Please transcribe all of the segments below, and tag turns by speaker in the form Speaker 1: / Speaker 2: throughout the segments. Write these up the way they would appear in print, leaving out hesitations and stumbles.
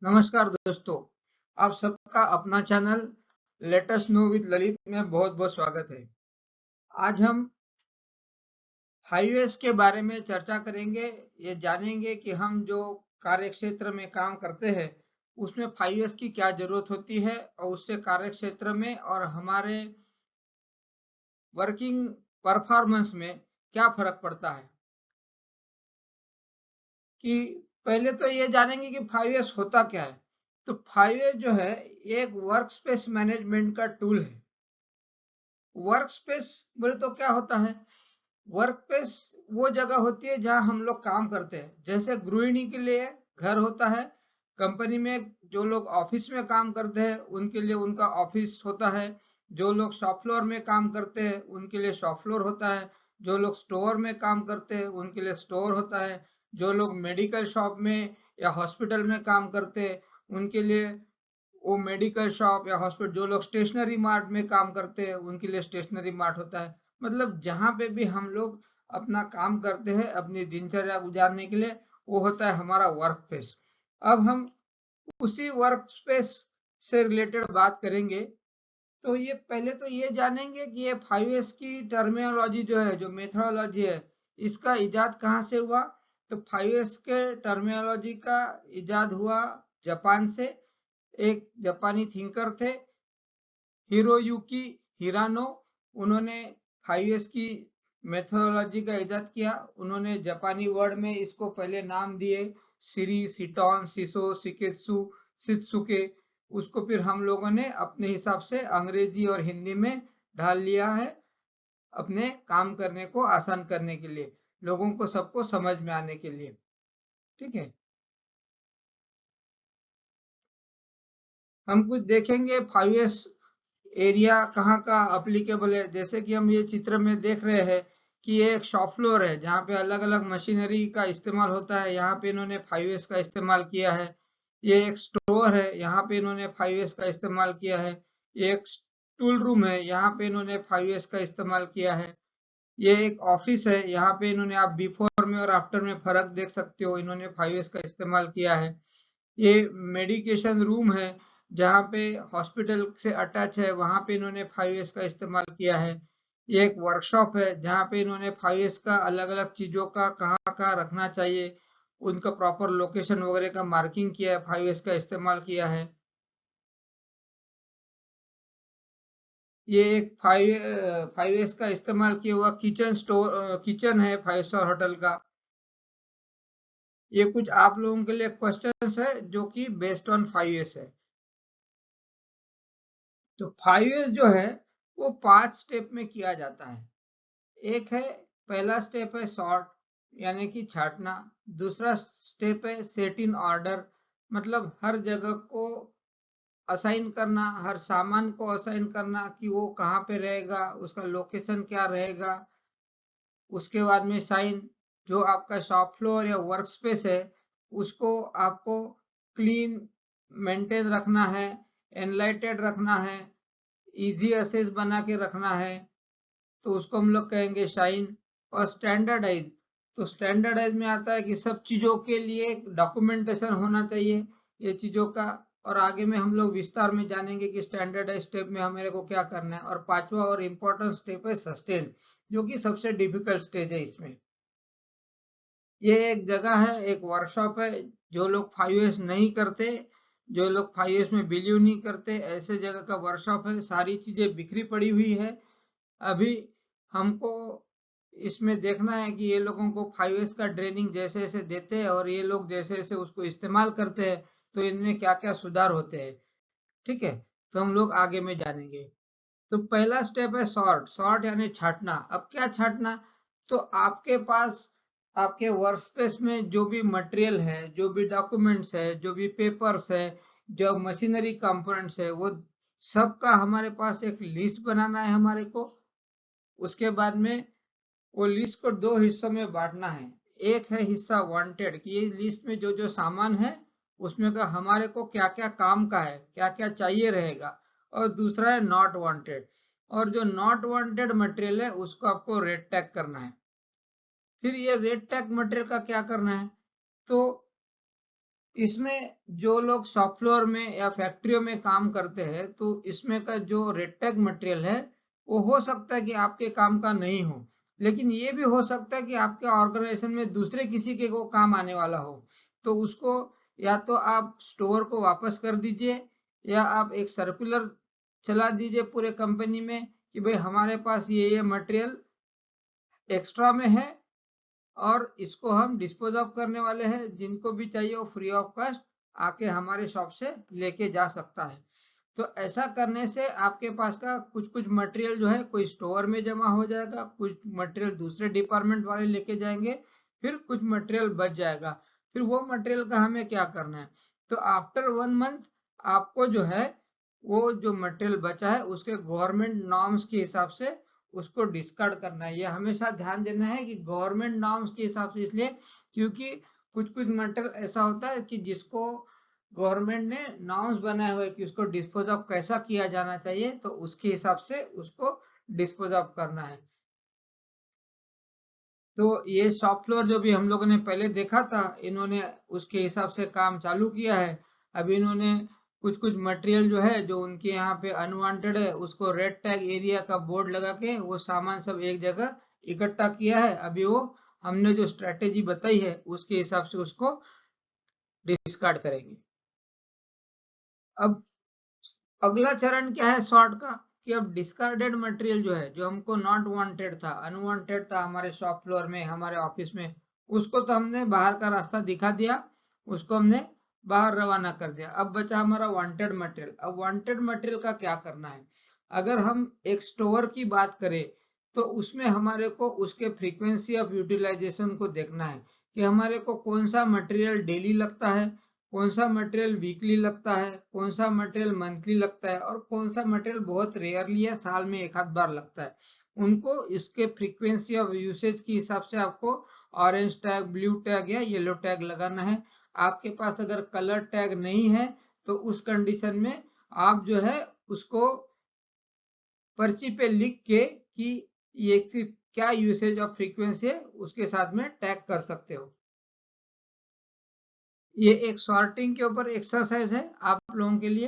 Speaker 1: नमस्कार दोस्तों, आप सबका अपना channel latest know with Lalit में बहुत बहुत स्वागत है। आज हम हाईवेज के बारे में चर्चा करेंगे। ये जानेंगे कि हम जो कार्य क्षेत्र में काम करते हैं उसमें हाईवेज की क्या जरूरत होती है और उससे कार्य क्षेत्र में और हमारे वर्किंग परफॉर्मेंस में क्या फर्क पड़ता है। कि पहले तो ये जानेंगे कि 5S होता क्या है। तो 5S जो है एक वर्क स्पेस मैनेजमेंट का टूल है। वर्क स्पेस बोले तो क्या होता है? वर्क स्पेस वो जगह होती है जहां हम लोग काम करते हैं। जैसे गृहिणी के लिए घर होता है, कंपनी में जो लोग ऑफिस में काम करते हैं उनके लिए उनका ऑफिस होता है, जो लोग शॉप फ्लोर में काम करते हैं उनके लिए शॉप फ्लोर होता है, जो लोग स्टोर में काम करते हैं उनके लिए स्टोर होता है, जो लोग मेडिकल शॉप में या हॉस्पिटल में काम करते हैं उनके लिए वो मेडिकल शॉप या हॉस्पिटल, जो लोग स्टेशनरी मार्ट में काम करते हैं उनके लिए स्टेशनरी मार्ट होता है। मतलब जहां पे भी हम लोग अपना काम करते हैं अपनी दिनचर्या गुजारने के लिए, वो होता है हमारा वर्क स्पेस। अब हम उसी वर्क स्पेस से रिलेटेड बात करेंगे। तो ये पहले तो ये जानेंगे कि ये 5S की टर्मिनोलॉजी जो है, जो मेथोडोलॉजी है, इसका इजाद कहाँ से हुआ। तो 5S के टर्मिनोलॉजी का इजाद हुआ जापान से। एक जापानी थिंकर थे हिरोयुकी हिरानो, उन्होंने 5S की मेथोडोलॉजी का इजाद किया। उन्होंने जापानी वर्ड में इसको पहले नाम दिए सिरी, सिटॉन, सिसो, सिकेत्सु, सित्सुके। उसको फिर हम लोगों ने अपने हिसाब से अंग्रेजी और हिंदी में ढाल लिया है अपने काम करने को आसान करने के लिए, लोगों को सबको समझ में आने के लिए। ठीक है, हम कुछ देखेंगे 5S एरिया कहाँ का अप्लीकेबल है। जैसे कि हम ये चित्र में देख रहे हैं कि ये एक शॉप फ्लोर है जहाँ पे अलग अलग मशीनरी का इस्तेमाल होता है। यहाँ पे इन्होंने 5S का इस्तेमाल किया है। ये एक स्टोर है, यहाँ पे इन्होंने 5S का इस्तेमाल किया है। ये एक टूल रूम है, यहाँ पे इन्होंने 5S का इस्तेमाल किया है। ये एक ऑफिस है, यहाँ पे इन्होंने, आप बिफोर में और आफ्टर में फर्क देख सकते हो, इन्होंने 5S का इस्तेमाल किया है। ये मेडिकेशन रूम है, जहाँ पे हॉस्पिटल से अटैच है, वहां पे इन्होंने 5S का इस्तेमाल किया है। ये एक वर्कशॉप है जहाँ पे इन्होंने 5S का अलग अलग चीजों का कहाँ कहाँ रखना चाहिए उनका प्रॉपर लोकेशन वगैरह का मार्किंग किया है, 5S का इस्तेमाल किया है। ये एक 5S का इस्तेमाल किया हुआ किचन स्टोर किचन है 5 स्टार होटल का। ये कुछ आप लोगों के लिए क्वेश्चंस है जो कि बेस्ड ऑन 5S है। तो 5S जो है वो 5 स्टेप में किया जाता है। एक है, पहला स्टेप है सॉर्ट यानी कि छांटना। दूसरा स्टेप है सेट इन ऑर्डर, मतलब हर जगह को असाइन करना, हर सामान को असाइन करना कि वो कहाँ पे रहेगा, उसका लोकेशन क्या रहेगा। उसके बाद में साइन, जो आपका शॉप फ्लोर या वर्क स्पेस है उसको आपको क्लीन मेंटेन रखना है, एनलाइटेड रखना है, इजी एक्सेस बना के रखना है, तो उसको हम लोग कहेंगे शाइन। और स्टैंडर्डाइज, तो स्टैंडर्डाइज में आता है कि सब चीजों के लिए डॉक्यूमेंटेशन होना चाहिए ये चीजों का। और आगे में हम लोग विस्तार में जानेंगे कि स्टैंडर्डाइज स्टेप में हमारे को क्या करना है। और पांचवा और इम्पोर्टेंट स्टेप है सस्टेन, जो कि सबसे डिफिकल्ट स्टेज है इसमें। ये एक जगह है, एक वर्कशॉप है। जो लोग 5S नहीं करते, जो लोग 5S में बिलीव नहीं करते, ऐसे जगह का वर्कशॉप है। सारी चीजें बिखरी पड़ी हुई है। अभी हमको इसमें देखना है कि ये लोगों को 5S का ट्रेनिंग जैसे जैसे देते हैं और ये लोग जैसे जैसे उसको इस्तेमाल करते हैं तो इनमें क्या क्या सुधार होते हैं। ठीक है, तो हम लोग आगे में जानेंगे। तो पहला स्टेप है सॉर्ट। सॉर्ट यानी छांटना। अब क्या छांटना? तो आपके पास आपके वर्क स्पेस में जो भी मटेरियल है, जो भी डॉक्यूमेंट्स है, जो भी पेपर्स है, जो मशीनरी कंपोनेंट्स है, वो सबका हमारे पास एक लिस्ट बनाना है हमारे को। उसके बाद में वो लिस्ट को दो हिस्सों में बांटना है। एक है हिस्सा वांटेड, कि ये लिस्ट में जो जो सामान है उसमें का हमारे को क्या क्या काम का है, क्या क्या चाहिए रहेगा। और दूसरा है नॉट वांटेड, और जो नॉट वांटेड मटेरियल है उसको आपको रेड टैग करना है। फिर ये रेड टैग मटेरियल का क्या करना है? तो इसमें जो लोग शॉप फ्लोर में या फैक्ट्रियों में काम करते हैं तो इसमें का जो रेड टैग मटेरियल है वो हो सकता है कि आपके काम का नहीं हो, लेकिन ये भी हो सकता है कि आपके ऑर्गेनाइजेशन में दूसरे किसी के को काम आने वाला हो, तो उसको या तो आप स्टोर को वापस कर दीजिए या आप एक सर्कुलर चला दीजिए पूरे कंपनी में कि भाई हमारे पास ये मटेरियल एक्स्ट्रा में है और इसको हम डिस्पोज ऑफ करने वाले हैं, जिनको भी चाहिए वो फ्री ऑफ कॉस्ट आके हमारे शॉप से लेके जा सकता है। तो ऐसा करने से आपके पास का कुछ कुछ मटेरियल जो है कोई स्टोर में जमा हो जाएगा, कुछ मटेरियल दूसरे डिपार्टमेंट वाले लेके जाएंगे, फिर कुछ मटेरियल बच जाएगा। फिर वो मटेरियल का हमें क्या करना है, तो आफ्टर 1 मंथ आपको जो है वो जो मटेरियल बचा है उसके गवर्नमेंट नॉर्म्स के हिसाब से उसको डिस्कार्ड करना है। ये हमेशा ध्यान देना है कि गवर्नमेंट नॉर्म्स के हिसाब से, इसलिए क्योंकि कुछ कुछ मटेरियल ऐसा होता है कि जिसको गवर्नमेंट ने नॉर्म्स बनाए हुए कि उसको डिस्पोज ऑफ कैसा किया जाना चाहिए, तो उसके हिसाब से उसको डिस्पोज ऑफ करना है। तो ये शॉप फ्लोर जो भी हम लोगों ने पहले देखा था, इन्होंने उसके हिसाब से काम चालू किया है। अब इन्होंने कुछ कुछ मटेरियल जो है जो उनके यहाँ पे अनवांटेड है उसको रेड टैग एरिया का बोर्ड लगा के वो सामान सब एक जगह इकट्ठा किया है। अभी वो हमने जो स्ट्रेटेजी बताई है उसके हिसाब से उसको डिस्कार्ड करेंगे। अब अगला चरण क्या है सॉर्ट का, कि अब डिस्कार्डेड मटेरियल जो है जो हमको नॉट वांटेड था, अनवांटेड था हमारे शॉप फ्लोर में, हमारे ऑफिस में, उसको तो हमने बाहर का रास्ता दिखा दिया, उसको हमने बाहर रवाना कर दिया। अब बचा हमारा वांटेड मटेरियल। अब वांटेड मटेरियल का क्या करना है, अगर हम एक स्टोर की बात करें तो उसमें हमारे को उसके फ्रीक्वेंसी ऑफ यूटिलाइजेशन को देखना है कि हमारे को कौन सा मटेरियल डेली लगता है, कौन सा मटेरियल वीकली लगता है, कौन सा मटेरियल मंथली लगता है और कौन सा मटेरियल बहुत रेयरली या साल में एक आध बार लगता है। उनको इसके फ्रीक्वेंसी ऑफ यूसेज के हिसाब से आपको ऑरेंज टैग, ब्लू टैग या येलो टैग लगाना है। आपके पास अगर कलर टैग नहीं है तो उस कंडीशन में आप जो है उसको पर्ची पे लिख के कि ये क्या यूसेज ऑफ फ्रीक्वेंसी है उसके साथ में टैग कर सकते हो। ये एक सॉर्टिंग के ऊपर एक्सरसाइज है आप लोगों के लिए।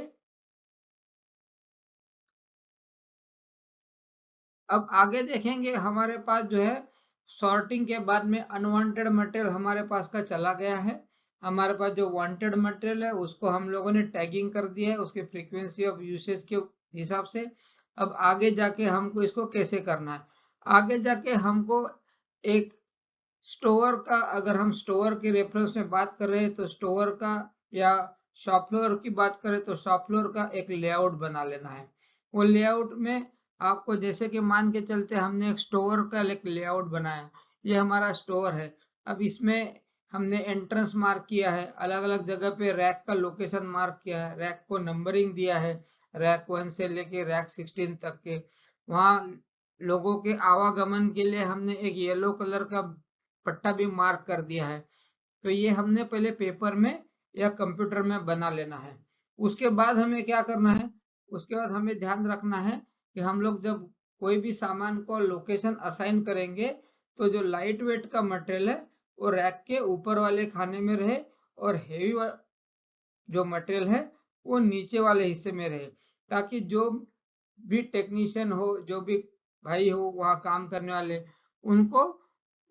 Speaker 1: अब आगे देखेंगे हमारे पास जो है सॉर्टिंग के बाद में अनवांटेड मटेरियल हमारे पास का चला गया है। हमारे पास जो वांटेड मटेरियल है उसको हम लोगों ने टैगिंग कर दिया है उसके फ्रीक्वेंसी ऑफ यूसेज के हिसाब से। अब आगे जाके हमको इसको कैसे करना है, आगे जाके हमको एक स्टोर का, अगर हम स्टोर के रेफरेंस में बात कर रहे हैं तो स्टोर का, या शॉप फ्लोर की बात करें तो शॉप फ्लोर का एक लेआउट बना लेना है। वो लेआउट में आपको जैसे कि मान के चलते हमने एक स्टोर का एक लेआउट बनाया, ये हमारा स्टोर है। अब इसमें हमने एंट्रेंस मार्क किया है, अलग अलग जगह पे रैक का लोकेशन मार्क किया है, रैक को नंबरिंग दिया है, रैक 1 से लेके रैक 16 तक के। वहाँ लोगों के आवागमन के लिए हमने एक येलो कलर का पट्टा भी मार्क कर दिया है। तो ये हमने पहले पेपर में या कंप्यूटर में बना लेना है। उसके बाद हमें क्या करना है, उसके बाद हमें ध्यान रखना है कि हम लोग जब कोई भी सामान को लोकेशन असाइन करेंगे तो जो लाइट वेट का मटेरियल है वो रैक के ऊपर वाले खाने में रहे और हेवी जो मटेरियल है वो नीचे वाले हिस्से में रहे, ताकि जो भी टेक्नीशियन हो, जो भी भाई हो वहाँ काम करने वाले, उनको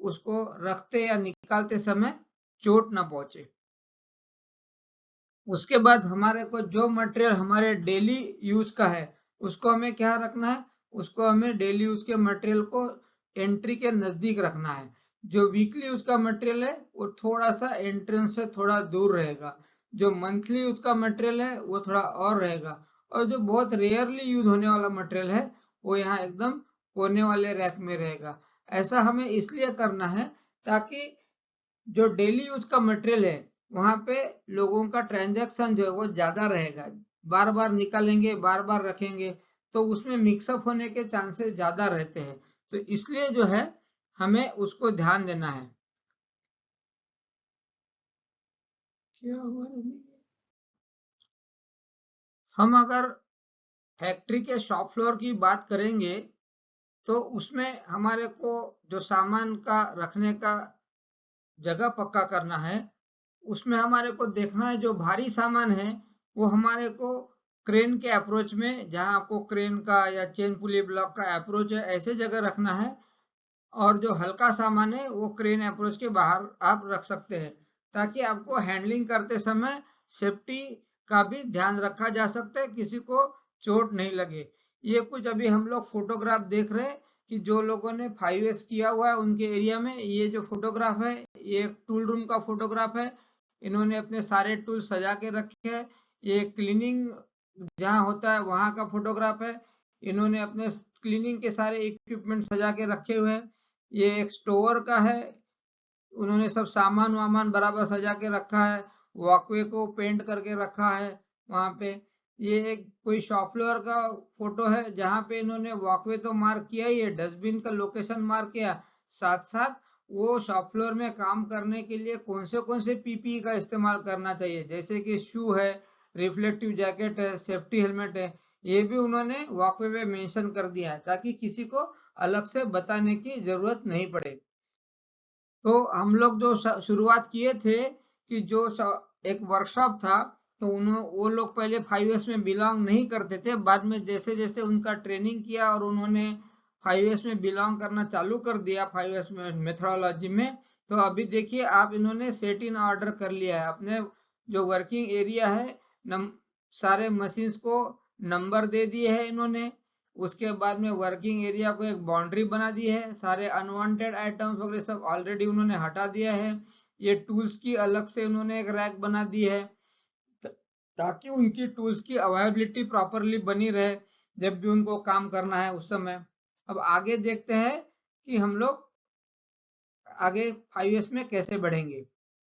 Speaker 1: उसको रखते या निकालते समय चोट ना पहुंचे। उसके बाद हमारे को जो मटेरियल हमारे डेली यूज का है उसको हमें क्या रखना है, उसको हमें डेली यूज के मटेरियल को एंट्री के नजदीक रखना है। जो वीकली यूज का मटेरियल है वो थोड़ा सा एंट्रेंस से थोड़ा दूर रहेगा, जो मंथली यूज का मटेरियल है वो थोड़ा और रहेगा, और जो बहुत रेयरली यूज होने वाला मटेरियल है वो यहाँ एकदम कोने वाले रैक में रहेगा। ऐसा हमें इसलिए करना है ताकि जो डेली यूज का मटेरियल है वहां पे लोगों का ट्रांजैक्शन जो है वो ज्यादा रहेगा, बार बार निकालेंगे बार बार रखेंगे तो उसमें मिक्सअप होने के चांसेस ज्यादा रहते हैं। तो इसलिए जो है हमें उसको ध्यान देना है। क्या हुआ हम अगर फैक्ट्री के शॉप फ्लोर की बात करेंगे तो उसमें हमारे को जो सामान का रखने का जगह पक्का करना है उसमें हमारे को देखना है जो भारी सामान है वो हमारे को क्रेन के अप्रोच में, जहां आपको क्रेन का या चेन पुली ब्लॉक का अप्रोच है ऐसे जगह रखना है, और जो हल्का सामान है वो क्रेन अप्रोच के बाहर आप रख सकते हैं, ताकि आपको हैंडलिंग करते समय सेफ्टी का भी ध्यान रखा जा सकता है, किसी को चोट नहीं लगे। ये कुछ अभी हम लोग फोटोग्राफ देख रहे हैं कि जो लोगों ने 5S किया हुआ है उनके एरिया में, ये जो फोटोग्राफ है ये एक टूल रूम का फोटोग्राफ है। इन्होंने अपने सारे टूल सजा के रखे हैं। ये क्लीनिंग जहाँ होता है वहां का फोटोग्राफ है। इन्होंने अपने क्लीनिंग के सारे इक्विपमेंट सजा के रखे हुए हैं। ये एक स्टोर का है, उन्होंने सब सामान वामान बराबर सजा के रखा है, वॉकवे को पेंट करके रखा है वहां पे। ये एक कोई शॉप फ्लोर का फोटो है जहां पे इन्होंने वॉकवे तो मार्क किया ही है, डस्टबिन का लोकेशन मार्क किया, साथ साथ वो शॉप फ्लोर में काम करने के लिए कौन से पीपीई का इस्तेमाल करना चाहिए, जैसे कि शू है, रिफ्लेक्टिव जैकेट है, सेफ्टी हेलमेट है, ये भी उन्होंने वॉकवे में मेंशन कर दिया है, ताकि किसी को अलग से बताने की जरूरत नहीं पड़े। तो हम लोग जो शुरुआत किए थे कि जो एक वर्कशॉप था, तो वो लोग पहले 5S में बिलोंग नहीं करते थे, बाद में जैसे जैसे उनका ट्रेनिंग किया और उन्होंने 5S में बिलोंग करना चालू कर दिया 5S में मेथोडोलॉजी में, तो अभी देखिए आप इन्होंने सेट इन ऑर्डर कर लिया है। अपने जो वर्किंग एरिया है, सारे मशीन्स को नंबर दे दिए है इन्होंने। उसके बाद में वर्किंग एरिया को एक बाउंड्री बना दी है, सारे अनवांटेड आइटम्स वगैरह सब ऑलरेडी उन्होंने हटा दिया है। ये टूल्स की अलग से उन्होंने एक रैक बना दी है, ताकि उनकी टूल्स की अवेलेबिलिटी प्रॉपरली बनी रहे जब भी उनको काम करना है उस समय। अब आगे देखते हैं कि हम लोग आगे 5S में कैसे बढ़ेंगे।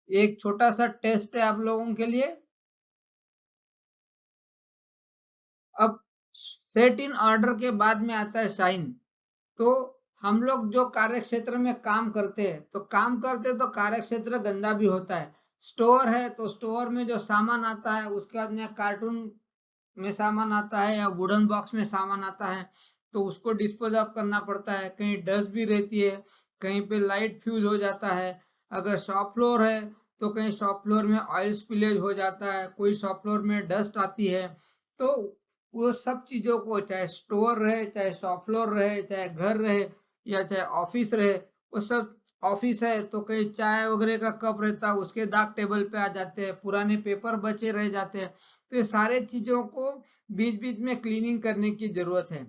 Speaker 1: एक छोटा सा टेस्ट है आप लोगों के लिए। अब सेट इन ऑर्डर के बाद में आता है शाइन। तो हम लोग जो कार्य क्षेत्र में काम करते हैं, तो कार्य क्षेत्र गंदा भी होता है। स्टोर है तो स्टोर में जो सामान आता है, उसके बाद में कार्टून में सामान आता है या वुडन बॉक्स में सामान आता है, तो उसको डिस्पोज ऑफ करना पड़ता है। कहीं डस्ट भी रहती है, कहीं पे लाइट फ्यूज हो जाता है। अगर शॉप फ्लोर है तो कहीं शॉप फ्लोर में ऑयल स्पिलेज हो जाता है, कोई शॉप फ्लोर में डस्ट आती है। तो वो सब चीजों को, चाहे स्टोर रहे, चाहे शॉप फ्लोर रहे, चाहे घर रहे या चाहे ऑफिस रहे, वो सब, ऑफिस है तो कहीं चाय वगैरह का कप रहता है उसके दाग टेबल पे आ जाते हैं, पुराने पेपर बचे रह जाते हैं। तो ये सारे चीजों को बीच बीच में क्लीनिंग करने की जरूरत है।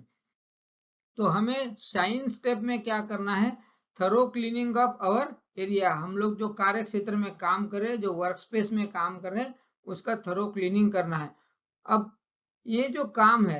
Speaker 1: तो हमें शाइन स्टेप में क्या करना है, thorough cleaning of our area. हम लोग जो कार्य क्षेत्र में काम करें, जो वर्क स्पेस में काम करें, उसका थरो क्लीनिंग करना है। अब ये जो काम है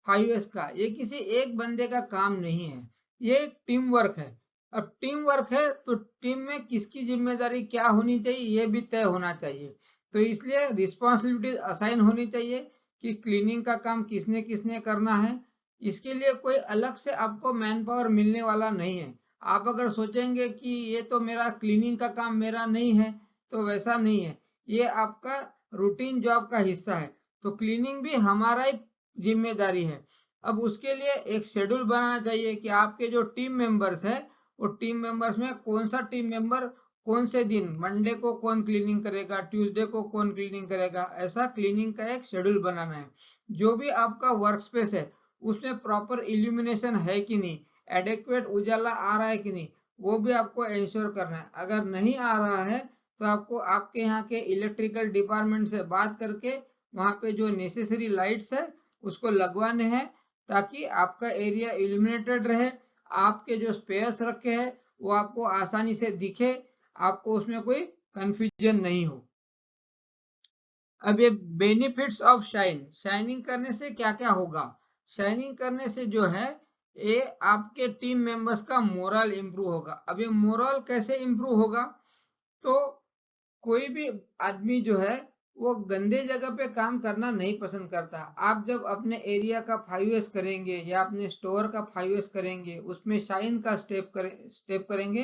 Speaker 1: 5S का, ये किसी एक बंदे का काम नहीं है, ये टीम वर्क है। अब टीम वर्क है तो टीम में किसकी जिम्मेदारी क्या होनी चाहिए ये भी तय होना चाहिए। तो इसलिए रिस्पॉन्सिबिलिटी असाइन होनी चाहिए कि क्लीनिंग का काम किसने किसने करना है। इसके लिए कोई अलग से आपको मैन पावर मिलने वाला नहीं है। आप अगर सोचेंगे कि ये तो मेरा क्लीनिंग का काम मेरा नहीं है, तो वैसा नहीं है, ये आपका रूटीन जॉब का हिस्सा है। तो क्लीनिंग भी हमारा ही जिम्मेदारी है। अब उसके लिए एक शेड्यूल बनाना चाहिए कि आपके जो टीम मेंबर्स है, वो टीम मेंबर्स में कौन सा टीम मेंबर कौन से दिन, मंडे को कौन क्लीनिंग करेगा, ट्यूसडे को कौन क्लीनिंग करेगा, ऐसा क्लीनिंग का एक शेड्यूल बनाना है। जो भी आपका वर्क स्पेस है उसमें प्रॉपर इल्यूमिनेशन है कि नहीं, एडेक्वेट उजाला आ रहा है कि नहीं, वो भी आपको इंश्योर करना है। अगर नहीं आ रहा है तो आपको आपके यहाँ के इलेक्ट्रिकल डिपार्टमेंट से बात करके वहां पे जो नेसेसरी लाइट्स है उसको लगवाने हैं, ताकि आपका एरिया इल्यूमिनेटेड रहे, आपके जो स्पेयर्स रखे हैं वो आपको आसानी से दिखे, आपको उसमें कोई कंफ्यूजन नहीं हो। अब ये बेनिफिट्स ऑफ शाइनिंग करने से क्या क्या होगा। शाइनिंग करने से जो है, ये आपके टीम मेंबर्स का मोरल इंप्रूव होगा। अब ये मोरल कैसे इंप्रूव होगा, तो कोई भी आदमी जो है वो गंदे जगह पे काम करना नहीं पसंद करता। आप जब अपने एरिया का 5S करेंगे या अपने स्टोर का 5S करेंगे, उसमें शाइन का स्टेप करेंगे,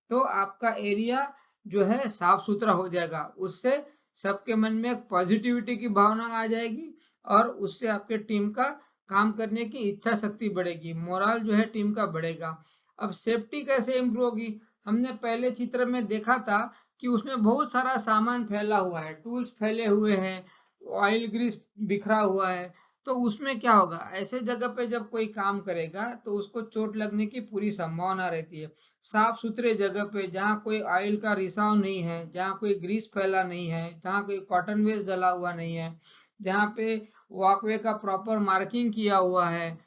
Speaker 1: तो आपका एरिया जो है साफ सुथरा हो जाएगा। उससे सबके मन में एक पॉजिटिविटी की भावना आ जाएगी, और उससे आपके टीम का काम करने की इच्छा शक्ति बढ़ेगी, मोरल जो है टीम का बढ़ेगा। अब सेफ्टी कैसे इंप्रूव होगी, हमने पहले चित्र में देखा था कि उसमें बहुत सारा सामान फैला हुआ है, टूल्स फैले हुए हैं, ऑयल ग्रीस बिखरा हुआ है, तो उसमें क्या होगा, ऐसे जगह पे जब कोई काम करेगा तो उसको चोट लगने की पूरी संभावना रहती है। साफ सुथरे जगह पे जहाँ कोई ऑयल का रिसाव नहीं है, जहाँ कोई ग्रीस फैला नहीं है, जहाँ कोई कॉटन वेस्ट डला हुआ नहीं है, जहाँ पे वॉकवे का प्रॉपर मार्किंग किया हुआ है,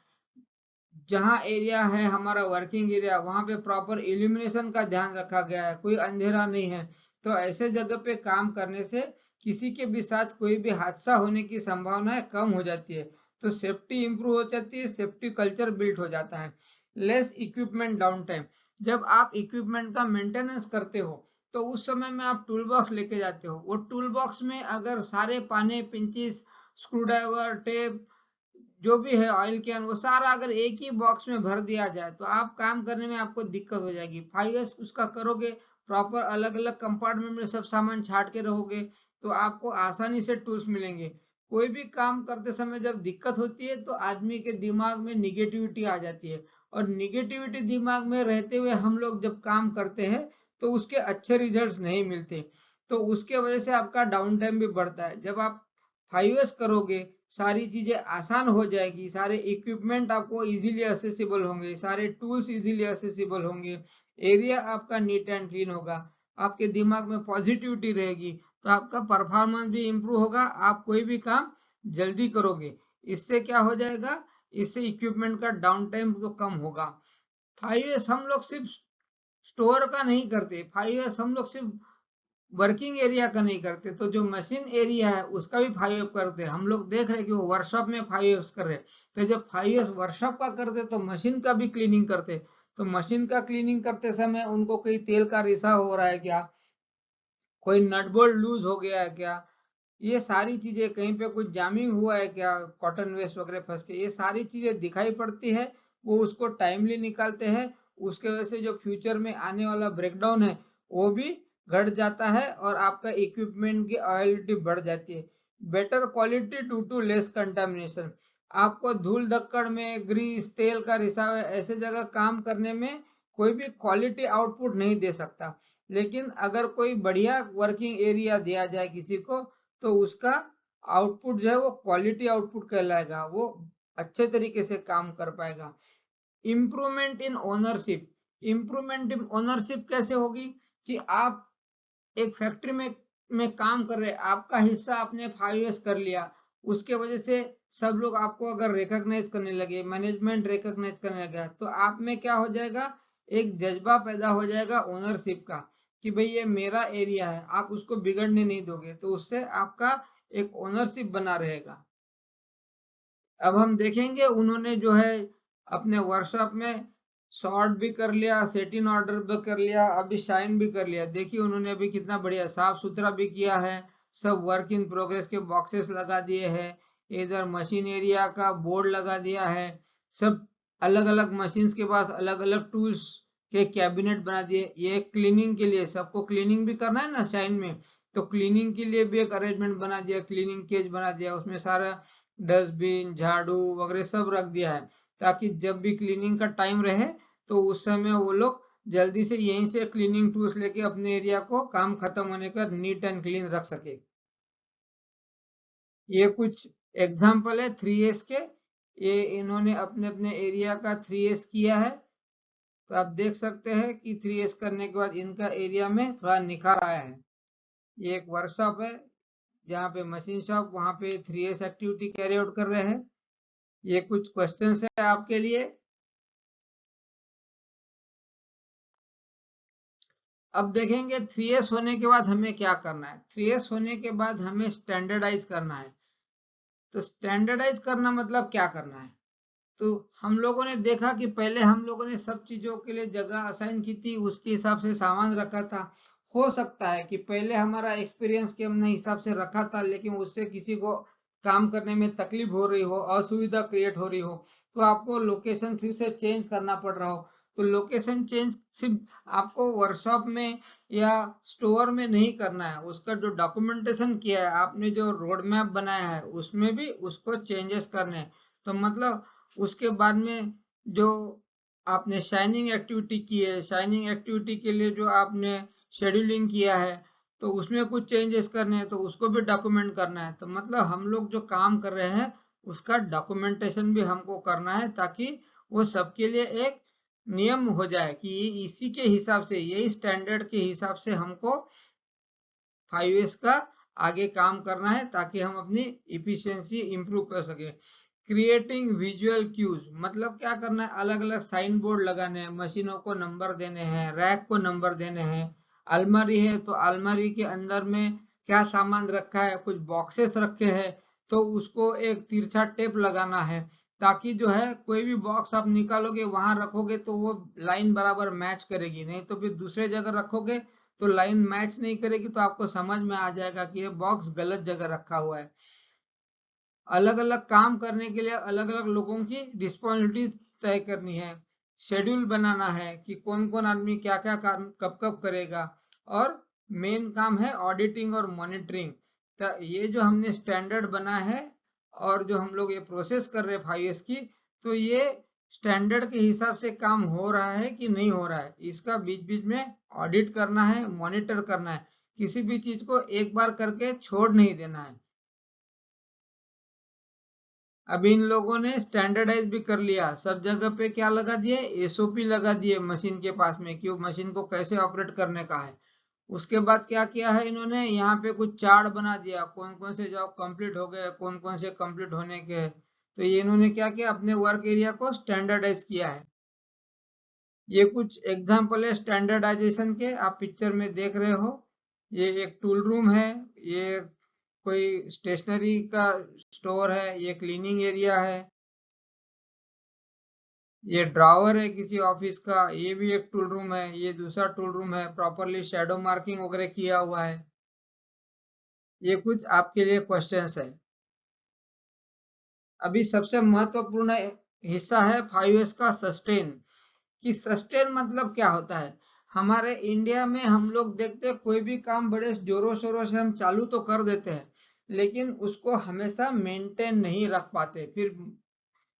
Speaker 1: जहाँ एरिया है हमारा वर्किंग एरिया, वहां पे प्रॉपर इल्यूमिनेशन का ध्यान रखा गया है, कोई अंधेरा नहीं है, तो ऐसे जगह पे काम करने से किसी के भी साथ कोई भी हादसा होने की संभावना कम हो जाती है। तो सेफ्टी इंप्रूव हो जाती है, सेफ्टी कल्चर बिल्ड हो जाता है। लेस इक्विपमेंट डाउन टाइम, जब आप इक्विपमेंट का मेंटेनेंस करते हो तो उस समय में आप टूल बॉक्स लेके जाते हो, वो टूल बॉक्स में अगर सारे पाने, पिंचिस, स्क्रू ड्राइवर, टेप, जो भी है, ऑयल कैन, वो सारा अगर एक ही बॉक्स में भर दिया जाए तो आप काम करने में आपको दिक्कत हो जाएगी। 5S उसका करोगे, प्रॉपर अलग अलग कंपार्टमेंट में सब सामान छाट के रहोगे तो आपको आसानी से टूल्स मिलेंगे। कोई भी काम करते समय जब दिक्कत होती है तो आदमी के दिमाग में निगेटिविटी आ जाती है, और निगेटिविटी दिमाग में रहते हुए हम लोग जब काम करते हैं तो उसके अच्छे रिजल्ट्स नहीं मिलते, तो उसके वजह से आपका डाउन टाइम भी बढ़ता है। जब आप 5S करोगे, सारी चीजें आसान हो जाएगी, सारे इक्विपमेंट आपको इजीली एक्सेसिबल होंगे, सारे टूल्स इजीली एक्सेसिबल होंगे, एरिया आपका नीट एंड क्लीन होगा, आपके दिमाग में पॉजिटिविटी रहेगी, तो आपका परफॉर्मेंस भी इंप्रूव होगा, आप कोई भी काम जल्दी करोगे। इससे क्या हो जाएगा, इससे इक्विपमेंट का डाउन टाइम तो कम होगा। 5S हम लोग सिर्फ स्टोर का नहीं करते, 5S हम लोग सिर्फ वर्किंग एरिया का नहीं करते, तो जो मशीन एरिया है उसका भी 5F करते हैं। हम लोग देख रहे हैं कि वो वर्कशॉप में 5F कर रहे हैं, तो जब 5S वर्कशॉप का करते तो मशीन का भी क्लीनिंग करते, तो मशीन का क्लीनिंग करते समय उनको कहीं तेल का रिसाव हो रहा है क्या, कोई नट बोल्ट लूज हो गया है क्या, ये सारी चीजें, कहीं पे कुछ जामिंग हुआ है क्या, कॉटन वेस्ट वगैरह फंस के, ये सारी चीजें दिखाई पड़ती है, वो उसको टाइमली निकालते हैं। उसके वजह से जो फ्यूचर में आने वाला ब्रेकडाउन है वो भी घट जाता है और आपका इक्विपमेंट की अवेलेबिलिटी बढ़ जाती है। Better quality due to less contamination, आपको धूल धक्कड़ में, ग्रीस तेल का रिसाव है, ऐसे जगह काम करने में कोई भी क्वालिटी आउटपुट नहीं दे सकता। लेकिन अगर कोई बढ़िया वर्किंग एरिया दिया जाए किसी को, तो उसका आउटपुट जो है वो क्वालिटी आउटपुट कहलाएगा, वो अच्छे तरीके से काम कर पाएगा। Improvement in ownership, improvement in ownership कैसे होगी, कि आप एक फैक्ट्री में काम कर रहे हैं, आपका हिस्सा आपने 5S कर लिया, उसके वजह से सब लोग आपको अगर रिकॉग्नाइज करने लगे, मैनेजमेंट रिकॉग्नाइज करने लगा, तो आप में क्या हो जाएगा, एक जज्बा पैदा हो जाएगा ओनरशिप का, कि भाई ये मेरा एरिया है, आप उसको बिगड़ने नहीं दोगे, तो उससे आपका एक ओनरशिप बना रहेगा। अब हम देखेंगे उन्होंने जो है अपने वर्कशॉप में शॉर्ट भी कर लिया, सेट इन ऑर्डर भी कर लिया, अभी शाइन भी कर लिया। देखिए उन्होंने अभी कितना बढ़िया साफ सुथरा भी किया है, सब वर्क इन प्रोग्रेस के बॉक्सेस लगा दिए हैं, इधर मशीन एरिया का बोर्ड लगा दिया है, सब अलग अलग मशीन के पास अलग अलग टूल्स के कैबिनेट बना दिए। ये क्लीनिंग के लिए, सबको क्लीनिंग भी करना है ना शाइन में, तो क्लीनिंग के लिए भी एक अरेंजमेंट बना दिया, क्लीनिंग केज बना दिया, उसमें सारा डस्टबिन, झाड़ू वगैरह सब रख दिया है, ताकि जब भी क्लीनिंग का टाइम रहे तो उस समय वो लोग जल्दी से यहीं से क्लीनिंग टूल्स लेके अपने एरिया को काम खत्म होने का नीट एंड क्लीन रख सके। ये कुछ एग्जाम्पल है 3S के, ये इन्होंने अपने अपने एरिया का 3S किया है, तो आप देख सकते हैं कि 3S करने के बाद इनका एरिया में थोड़ा निखार आया है। ये एक वर्कशॉप है जहाँ पे मशीन शॉप, वहाँ पे 3S एक्टिविटी कैरी आउट कर रहे हैं। ये कुछ क्वेश्चंस है आपके लिए। अब देखेंगे 3S होने के बाद हमें क्या करना है। 3S होने के बाद हमें स्टैंडर्डाइज करना है। तो स्टैंडर्डाइज करना मतलब क्या करना है, तो हम लोगों ने देखा कि पहले हम लोगों ने सब चीजों के लिए जगह असाइन की थी, उसके हिसाब से सामान रखा था। हो सकता है कि पहले हमारा एक्सपीरियंस के हमने हिसाब से रखा था, लेकिन उससे किसी को काम करने में तकलीफ हो रही हो, असुविधा क्रिएट हो रही हो, तो आपको लोकेशन फिर से चेंज करना पड़ रहा हो। तो लोकेशन चेंज सिर्फ आपको वर्कशॉप में या स्टोर में नहीं करना है, उसका जो डॉक्यूमेंटेशन किया है आपने, जो रोड मैप बनाया है, उसमें भी उसको चेंजेस करने हैं। तो मतलब उसके बाद में जो आपने शाइनिंग एक्टिविटी की है, शाइनिंग एक्टिविटी के लिए जो आपने शेड्यूलिंग किया है, तो उसमें कुछ चेंजेस करने हैं तो उसको भी डॉक्यूमेंट करना है। तो मतलब हम लोग जो काम कर रहे हैं उसका डॉक्यूमेंटेशन भी हमको करना है, ताकि वो सबके लिए एक नियम हो जाए कि इसी के हिसाब से, यही स्टैंडर्ड के हिसाब से हमको 5S का आगे काम करना है, ताकि हम अपनी इफिशियंसी इंप्रूव कर सके। क्रिएटिंग विजुअल क्यूज, मतलब क्या करना है, अलग अलग साइन बोर्ड लगाने हैं, मशीनों को नंबर देने हैं, रैक को नंबर देने हैं। अलमारी है तो अलमारी के अंदर में क्या सामान रखा है, कुछ बॉक्सेस रखे हैं तो उसको एक तिरछा टेप लगाना है, ताकि जो है कोई भी बॉक्स आप निकालोगे वहां रखोगे तो वो लाइन बराबर मैच करेगी, नहीं तो फिर दूसरे जगह रखोगे तो लाइन मैच नहीं करेगी, तो आपको समझ में आ जाएगा कि ये बॉक्स गलत जगह रखा हुआ है। अलग अलग काम करने के लिए अलग अलग लोगों की रिस्पॉन्सिबिलिटी तय करनी है, शेड्यूल बनाना है कि कौन कौन आदमी क्या क्या काम कब कब करेगा। और मेन काम है ऑडिटिंग और मॉनिटरिंग। तो ये जो हमने स्टैंडर्ड बना है और जो हम लोग ये प्रोसेस कर रहे हैं 5S की, तो ये स्टैंडर्ड के हिसाब से काम हो रहा है कि नहीं हो रहा है, इसका बीच बीच में ऑडिट करना है, मॉनिटर करना है। किसी भी चीज को एक बार करके छोड़ नहीं देना है। अब इन लोगों ने स्टैंडर्डाइज भी कर लिया, सब जगह पे क्या लगा दिए, एसओपी लगा दिए मशीन के पास में कि वो मशीन को कैसे ऑपरेट करने का है। उसके बाद क्या किया है इन्होंने, यहाँ पे कुछ चार्ट बना दिया, कौन कौन से जॉब कंप्लीट हो गए, कौन कौन से कंप्लीट होने के हैं। तो ये इन्होंने क्या किया, अपने वर्क एरिया को स्टैंडर्डाइज किया है। ये कुछ एग्जाम्पल है स्टैंडर्डाइजेशन के, आप पिक्चर में देख रहे हो। ये एक टूल रूम है, ये कोई स्टेशनरी का स्टोर है, ये क्लीनिंग एरिया है, ये ड्रावर है किसी ऑफिस का, ये भी एक टूल रूम है, ये दूसरा टूल रूम है, प्रॉपरली शेडो मार्किंग वगैरह किया हुआ है। ये कुछ आपके लिए क्वेश्चंस है। अभी सबसे महत्वपूर्ण हिस्सा है 5S का सस्टेन, कि सस्टेन मतलब क्या होता है। हमारे इंडिया में हम लोग देखते हैं कोई भी काम बड़े जोरों शोरों से हम चालू तो कर देते हैं, लेकिन उसको हमेशा मेंटेन नहीं रख पाते, फिर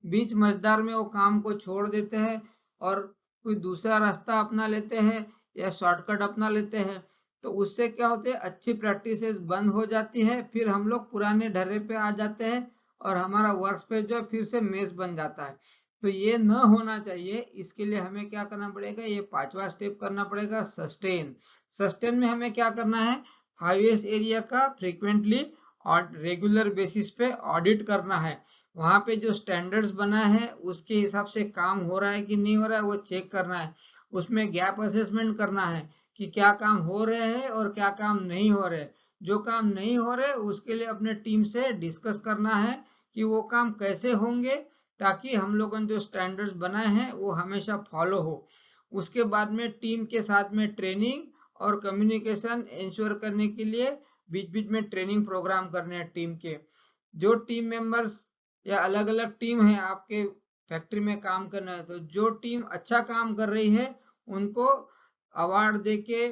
Speaker 1: बीच मझदार में वो काम को छोड़ देते हैं और कोई दूसरा रास्ता अपना लेते हैं या शॉर्टकट अपना लेते हैं। तो उससे क्या होते हैं, अच्छी प्रैक्टिसेस बंद हो जाती है, फिर हम लोग पुराने ढर्रे पे आ जाते हैं और हमारा वर्क स्पेस जो है फिर से मेस बन जाता है। तो ये न होना चाहिए, इसके लिए हमें क्या करना पड़ेगा, ये 5वां स्टेप करना पड़ेगा, सस्टेन। सस्टेन में हमें क्या करना है, 5S एरिया का फ्रिक्वेंटली और रेगुलर बेसिस पे ऑडिट करना है। वहां पे जो स्टैंडर्ड्स बना है उसके हिसाब से काम हो रहा है कि नहीं हो रहा है वो चेक करना है। उसमें गैप असेसमेंट करना है कि क्या काम हो रहे हैं और क्या काम नहीं हो रहे। जो काम नहीं हो रहे उसके लिए अपने टीम से डिस्कस करना है कि वो काम कैसे होंगे, ताकि हम लोगों ने जो स्टैंडर्ड्स बनाए हैं वो हमेशा फॉलो हो। उसके बाद में टीम के साथ में ट्रेनिंग और कम्युनिकेशन इंश्योर करने के लिए बीच बीच में ट्रेनिंग प्रोग्राम करने हैं टीम के। जो टीम मेंबर्स या अलग अलग टीम है आपके फैक्ट्री में काम करना है, तो जो टीम अच्छा काम कर रही है उनको अवार्ड देके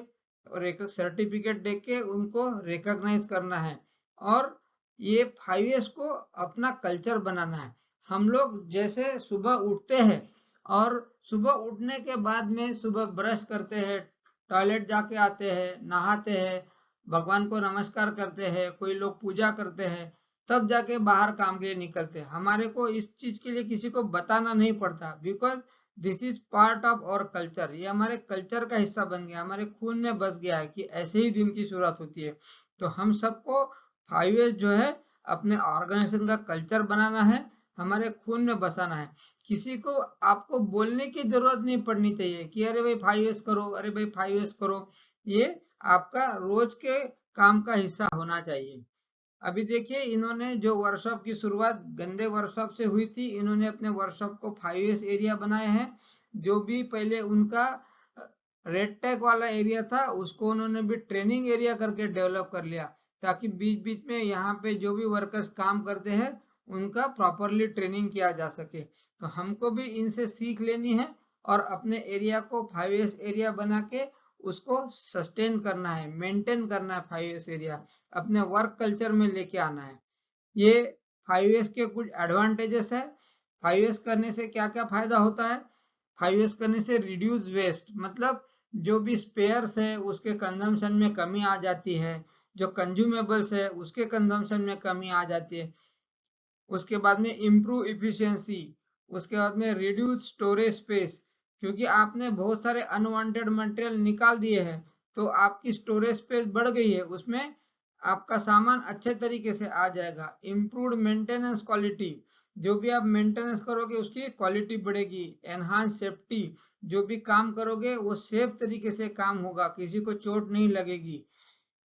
Speaker 1: और एक सर्टिफिकेट देके उनको रिकॉग्नाइज करना है। और ये 5S को अपना कल्चर बनाना है। हम लोग जैसे सुबह उठते हैं और सुबह उठने के बाद में सुबह ब्रश करते हैं, टॉयलेट जाके आते हैं, नहाते हैं, भगवान को नमस्कार करते हैं, कोई लोग पूजा करते हैं, तब जाके बाहर काम के लिए निकलते हैं। हमारे को इस चीज के लिए किसी को बताना नहीं पड़ता, because this is part of our culture. ये हमारे कल्चर का हिस्सा बन गया, हमारे खून में बस गया है कि ऐसे ही दिन की शुरुआत होती है। तो हम सबको 5S जो है अपने ऑर्गेनाइजेशन का कल्चर बनाना है, हमारे खून में बसाना है। किसी को आपको बोलने की जरूरत नहीं पड़नी चाहिए कि अरे भाई 5S करो, अरे भाई 5S करो। ये आपका रोज के काम का हिस्सा होना चाहिए। अभी देखिए इन्होंने जो वर्कशॉप की शुरुआत गंदे वर्कशॉप से हुई थी, इन्होंने अपने वर्कशॉप को 5S एरिया बनाए हैं। जो भी पहले उनका रेड टैग वाला एरिया था उसको उन्होंने भी ट्रेनिंग एरिया करके डेवलप कर लिया, ताकि बीच बीच में यहाँ पे जो भी वर्कर्स काम करते हैं उनका प्रॉपरली ट्रेनिंग किया जा सके। तो हमको भी इनसे सीख लेनी है और अपने एरिया को 5S एरिया बना के उसको सस्टेन करना है, मेंटेन करना है। 5S एरिया अपने वर्क कल्चर में लेके आना है। ये 5S के कुछ एडवांटेजेस है। 5S करने से क्या क्या फायदा होता है, 5S करने से रिड्यूस वेस्ट, मतलब जो भी स्पेयर्स है उसके कंजम्पशन में कमी आ जाती है, जो कंज्यूमेबल्स है उसके कंजम्पशन में कमी आ जाती है। उसके बाद में इम्प्रूव इफिशियंसी, उसके बाद में रिड्यूस स्टोरेज स्पेस, क्योंकि आपने बहुत सारे अनवांटेड मटेरियल निकाल दिए हैं तो आपकी स्टोरेज स्पेस बढ़ गई है, उसमें आपका सामान अच्छे तरीके से आ जाएगा। इम्प्रूव्ड मेंटेनेंस क्वालिटी, जो भी आप मेंटेनेंस करोगे उसकी क्वालिटी बढ़ेगी। एनहांस सेफ्टी, जो भी काम करोगे वो सेफ तरीके से काम होगा, किसी को चोट नहीं लगेगी।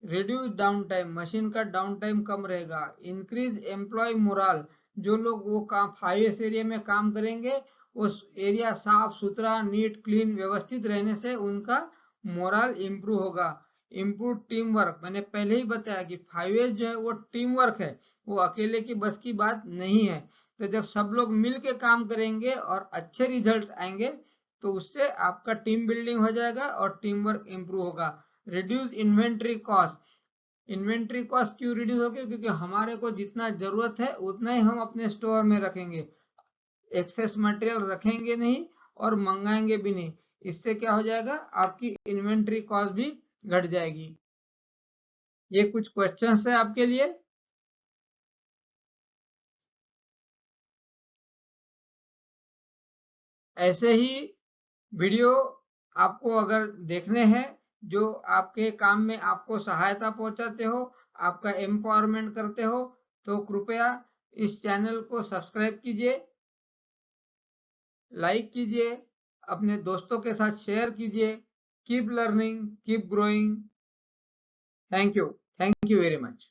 Speaker 1: रिड्यूस डाउन टाइम, मशीन का डाउन टाइम कम रहेगा। इंक्रीज एम्प्लॉय मोरल, जो लोग वो काम हाईएस्ट एरिया में काम करेंगे उस एरिया साफ सुथरा नीट क्लीन व्यवस्थित रहने से उनका मोरल इंप्रूव होगा। इम्प्रूव टीम वर्क, मैंने पहले ही बताया कि 5S जो है वो टीम वर्क है, वो अकेले की बस की बात नहीं है। तो जब सब लोग मिल के काम करेंगे और अच्छे रिजल्ट्स आएंगे तो उससे आपका टीम बिल्डिंग हो जाएगा और टीम वर्क इंप्रूव होगा। Reduce inventory cost, inventory cost क्यों रिड्यूस होगी, क्योंकि हमारे को जितना जरूरत है उतना ही हम अपने स्टोर में रखेंगे, एक्सेस मटेरियल रखेंगे नहीं और मंगाएंगे भी नहीं। इससे क्या हो जाएगा, आपकी इन्वेंट्री कॉस्ट भी घट जाएगी। ये कुछ क्वेश्चंस है आपके लिए। ऐसे ही वीडियो आपको अगर देखने हैं जो आपके काम में आपको सहायता पहुंचाते हो, आपका एम्पावरमेंट करते हो, तो कृपया इस चैनल को सब्सक्राइब कीजिए, लाइक कीजिए, अपने दोस्तों के साथ शेयर कीजिए। Keep learning, keep growing. Thank you very much.